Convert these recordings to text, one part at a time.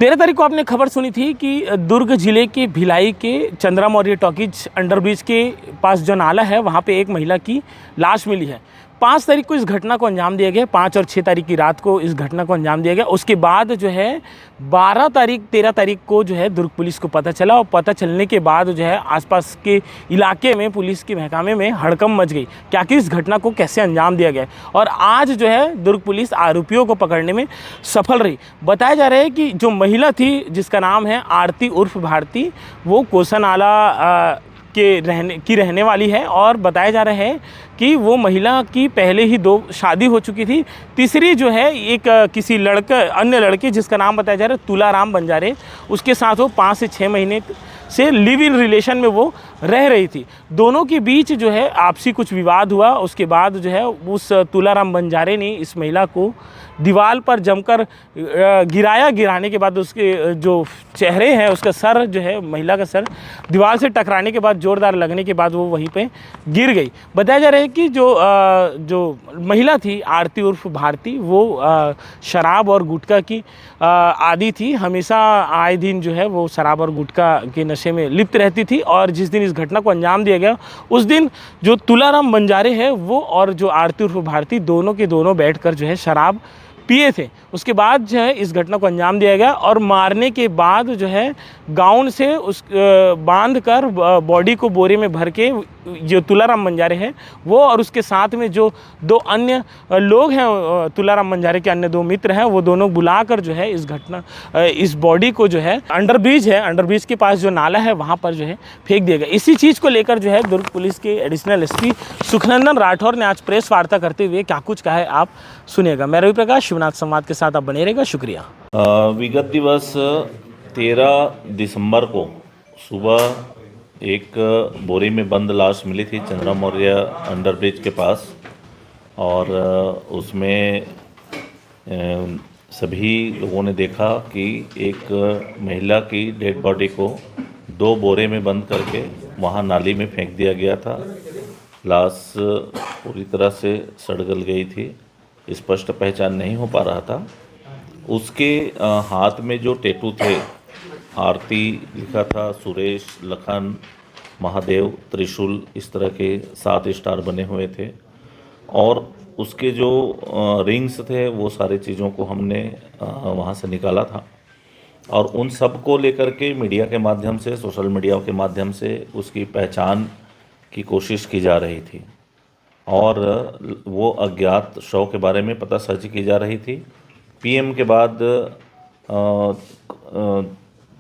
13 तारीख को आपने खबर सुनी थी कि दुर्ग जिले के भिलाई के चंद्रा मौर्य टॉकीज अंडरब्रिज के पास जो नाला है वहाँ पे एक महिला की लाश मिली है। 5 तारीख को इस घटना को अंजाम दिया गया, 5 और 6 तारीख की रात को इस घटना को अंजाम दिया गया। उसके बाद जो है 12 तारीख 13 तारीख को जो है दुर्ग पुलिस को पता चला और पता चलने के बाद जो है आसपास के इलाके में पुलिस के महकमे में हड़कंप मच गई क्या कि इस घटना को कैसे अंजाम दिया गया। और आज जो है दुर्ग पुलिस आरोपियों को पकड़ने में सफल रही। बताया जा रहा है कि जो महिला थी जिसका नाम है आरती उर्फ भारती, वो कोसानाला के रहने वाली है और बताया जा रहा है कि वो महिला की पहले ही 2 शादी हो चुकी थी। तीसरी जो है एक किसी अन्य लड़के जिसका नाम बताया जा रहा है तुलाराम बंजारे, उसके साथ वो 5 से 6 महीने से लिव इन रिलेशन में वो रह रही थी। दोनों के बीच जो है आपसी कुछ विवाद हुआ। उसके बाद जो है उस तुलाराम बंजारे ने इस महिला को दीवार पर जमकर गिराने के बाद उसके जो चेहरे हैं, उसका सर जो है, महिला का सर दीवार से टकराने के बाद जोरदार लगने के बाद वो वहीं पे गिर गई। बताया जा रहा है कि जो महिला थी आरती उर्फ भारती, वो शराब और गुटखा की आदी थी। हमेशा आए दिन जो है वो शराब और गुटखा के नशे में लिप्त रहती थी। और जिस दिन इस घटना को अंजाम दिया गया उस दिन जो तुलाराम बंजारे है वो और जो आरती उर्फ भारती दोनों के दोनों बैठकर जो है शराब पिए थे। उसके बाद जो है इस घटना को अंजाम दिया गया और मारने के बाद जो है गाउन से उस बांध कर बॉडी को बोरे में भर के जो तुलाराम बंजारे हैं वो और उसके साथ में जो 2 अन्य लोग हैं, तुलाराम बंजारे के अन्य 2 मित्र हैं, वो दोनों बुलाकर जो है इस बॉडी को जो है अंडरब्रिज के पास जो नाला है वहाँ पर जो है फेंक दिया गया। इसी चीज़ को लेकर जो है दुर्ग पुलिस के एडिशनल एसपी सुखनंदन राठौर ने आज प्रेस वार्ता करते हुए क्या कुछ कहा है आप सुनिएगा। मैं रवि प्रकाश, शिवनाथ संवाद के साथ आप बने रहेगा। शुक्रिया। विगत दिवस 13 दिसंबर को सुबह एक बोरी में बंद लाश मिली थी चंद्रा मौर्य अंडरब्रिज के पास और उसमें सभी लोगों ने देखा कि एक महिला की डेड बॉडी को 2 बोरे में बंद करके वहाँ नाली में फेंक दिया गया था। लाश पूरी तरह से सड़ गल गई थी, स्पष्ट पहचान नहीं हो पा रहा था। उसके हाथ में जो टैटू थे, आरती लिखा था, सुरेश, लखन, महादेव, त्रिशूल, इस तरह के 7 स्टार बने हुए थे। और उसके जो रिंग्स थे वो सारी चीज़ों को हमने वहाँ से निकाला था और उन सब को लेकर के मीडिया के माध्यम से, सोशल मीडिया के माध्यम से उसकी पहचान की कोशिश की जा रही थी और वो अज्ञात शव के बारे में पता सर्च की जा रही थी। पीएम के बाद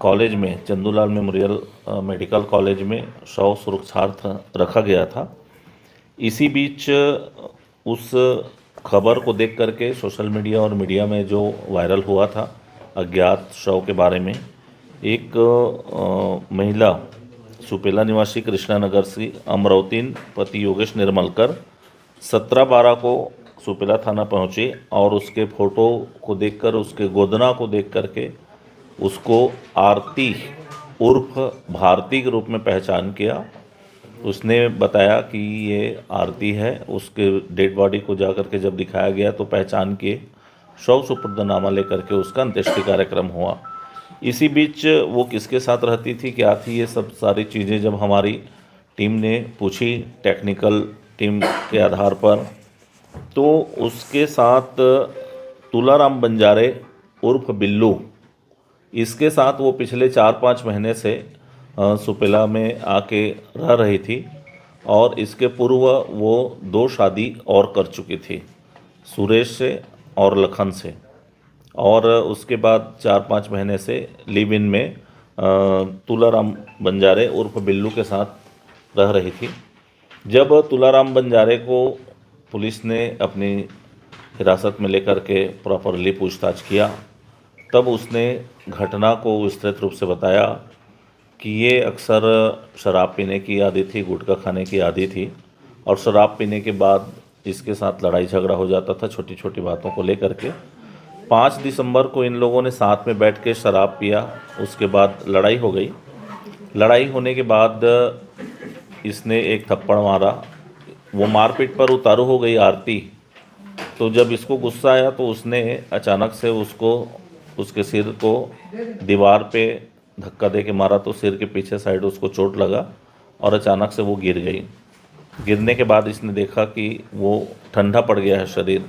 कॉलेज में, चंदूलाल मेमोरियल मेडिकल कॉलेज में शव सुरक्षार्थ रखा गया था। इसी बीच उस खबर को देख करके सोशल मीडिया और मीडिया में जो वायरल हुआ था अज्ञात शव के बारे में, एक महिला सुपेला निवासी कृष्णानगर से अमरावतीन पति योगेश निर्मलकर 17/12 को सुपेला थाना पहुँचे और उसके फ़ोटो को देखकर, उसके गोदना को देख करके उसको आरती उर्फ भारती के रूप में पहचान किया। उसने बताया कि ये आरती है। उसके डेड बॉडी को जाकर के जब दिखाया गया तो पहचान के शव सुपुर्दनामा लेकर के उसका अंत्येष्टि कार्यक्रम हुआ। इसी बीच वो किसके साथ रहती थी, क्या थी, ये सब सारी चीज़ें जब हमारी टीम ने पूछी टेक्निकल टीम के आधार पर, तो उसके साथ तुलाराम बंजारे उर्फ बिल्लू, इसके साथ वो पिछले 4-5 महीने से सुपेला में आके रह रही थी और इसके पूर्व वो 2 शादी और कर चुकी थी, सुरेश से और लखन से। और उसके बाद 4-5 महीने से लिव इन में तुलाराम बंजारे उर्फ बिल्लू के साथ रह रही थी। जब तुलाराम बंजारे को पुलिस ने अपनी हिरासत में लेकर के प्रॉपरली पूछताछ किया, तब उसने घटना को विस्तृत रूप से बताया कि ये अक्सर शराब पीने की आदी थी, गुटखा खाने की आदी थी और शराब पीने के बाद इसके साथ लड़ाई झगड़ा हो जाता था छोटी छोटी बातों को लेकर के। 5 दिसंबर को इन लोगों ने साथ में बैठ के शराब पिया, उसके बाद लड़ाई हो गई। लड़ाई होने के बाद इसने एक थप्पड़ मारा, वो मारपीट पर उतारू हो गई आरती। तो जब इसको गुस्सा आया तो उसने अचानक से उसको उसके सिर को दीवार पे धक्का दे के मारा तो सिर के पीछे साइड उसको चोट लगा और अचानक से वो गिर गई। गिरने के बाद इसने देखा कि वो ठंडा पड़ गया है शरीर,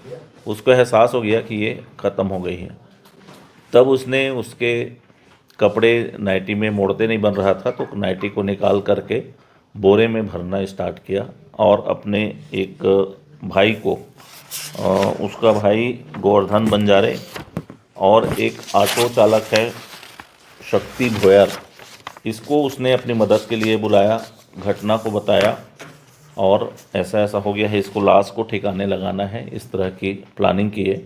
उसको एहसास हो गया कि ये ख़त्म हो गई है। तब उसने उसके कपड़े नाइटी में मोड़ते नहीं बन रहा था तो नाइटी को निकाल करके बोरे में भरना स्टार्ट किया और अपने एक भाई को, उसका भाई गोवर्धन बंजारे और एक ऑटो चालक है शक्ति भोयर, इसको उसने अपनी मदद के लिए बुलाया, घटना को बताया और ऐसा ऐसा हो गया है, इसको लाश को ठिकाने लगाना है, इस तरह की प्लानिंग की है।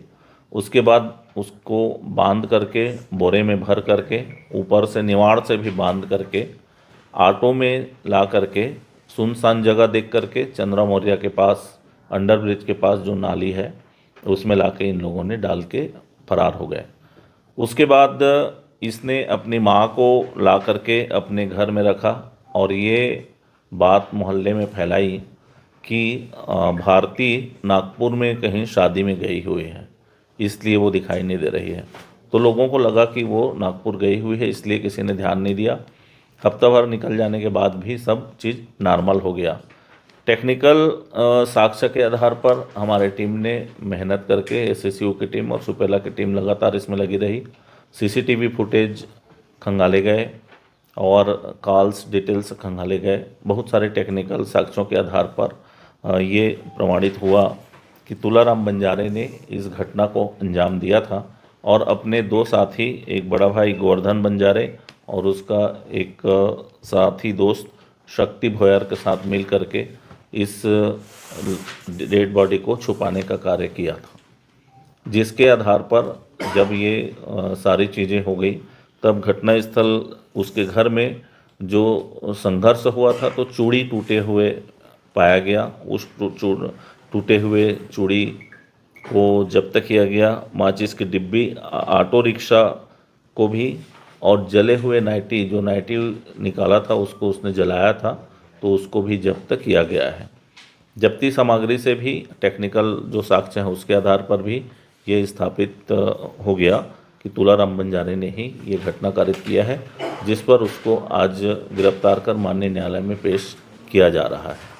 उसके बाद उसको बांध करके बोरे में भर करके ऊपर से निवाड़ से भी बांध करके ऑटो में ला करके सुनसान जगह देख करके चंद्रा मौर्य के पास अंडर ब्रिज के पास जो नाली है उसमें लाके इन लोगों ने डाल के फरार हो गए। उसके बाद इसने अपनी माँ को ला करके अपने घर में रखा और ये बात मोहल्ले में फैलाई कि भारती नागपुर में कहीं शादी में गई हुई है, इसलिए वो दिखाई नहीं दे रही है। तो लोगों को लगा कि वो नागपुर गई हुई है, इसलिए किसी ने ध्यान नहीं दिया। हफ्ता भर निकल जाने के बाद भी सब चीज़ नॉर्मल हो गया। टेक्निकल साक्ष्य के आधार पर हमारे टीम ने मेहनत करके एसएसयू की टीम और सुपेला की टीम लगातार इसमें लगी रही। सीसीटीवी फुटेज खंगाले गए और कॉल्स डिटेल्स खंगाले गए। बहुत सारे टेक्निकल साक्ष्यों के आधार पर ये प्रमाणित हुआ कि तुलाराम बंजारे ने इस घटना को अंजाम दिया था और अपने दो साथी, एक बड़ा भाई गोवर्धन बंजारे और उसका एक साथी दोस्त शक्ति भोयर के साथ मिल करके इस डेड बॉडी को छुपाने का कार्य किया था। जिसके आधार पर जब ये सारी चीज़ें हो गई तब घटनास्थल उसके घर में जो संघर्ष हुआ था तो चूड़ी टूटे हुए पाया गया। उस टूटे हुए चूड़ी को जब्त किया गया, माचिस की डिब्बी, ऑटो रिक्शा को भी, और जले हुए नाइटी, जो नाइटी निकाला था उसको उसने जलाया था तो उसको भी जब्त किया गया है। जब्ती सामग्री से भी टेक्निकल जो साक्ष्य हैं उसके आधार पर भी ये स्थापित हो गया कि तुलाराम बंजारे ने ही ये घटना कारित किया है, जिस पर उसको आज गिरफ्तार कर माननीय न्यायालय में पेश किया जा रहा है।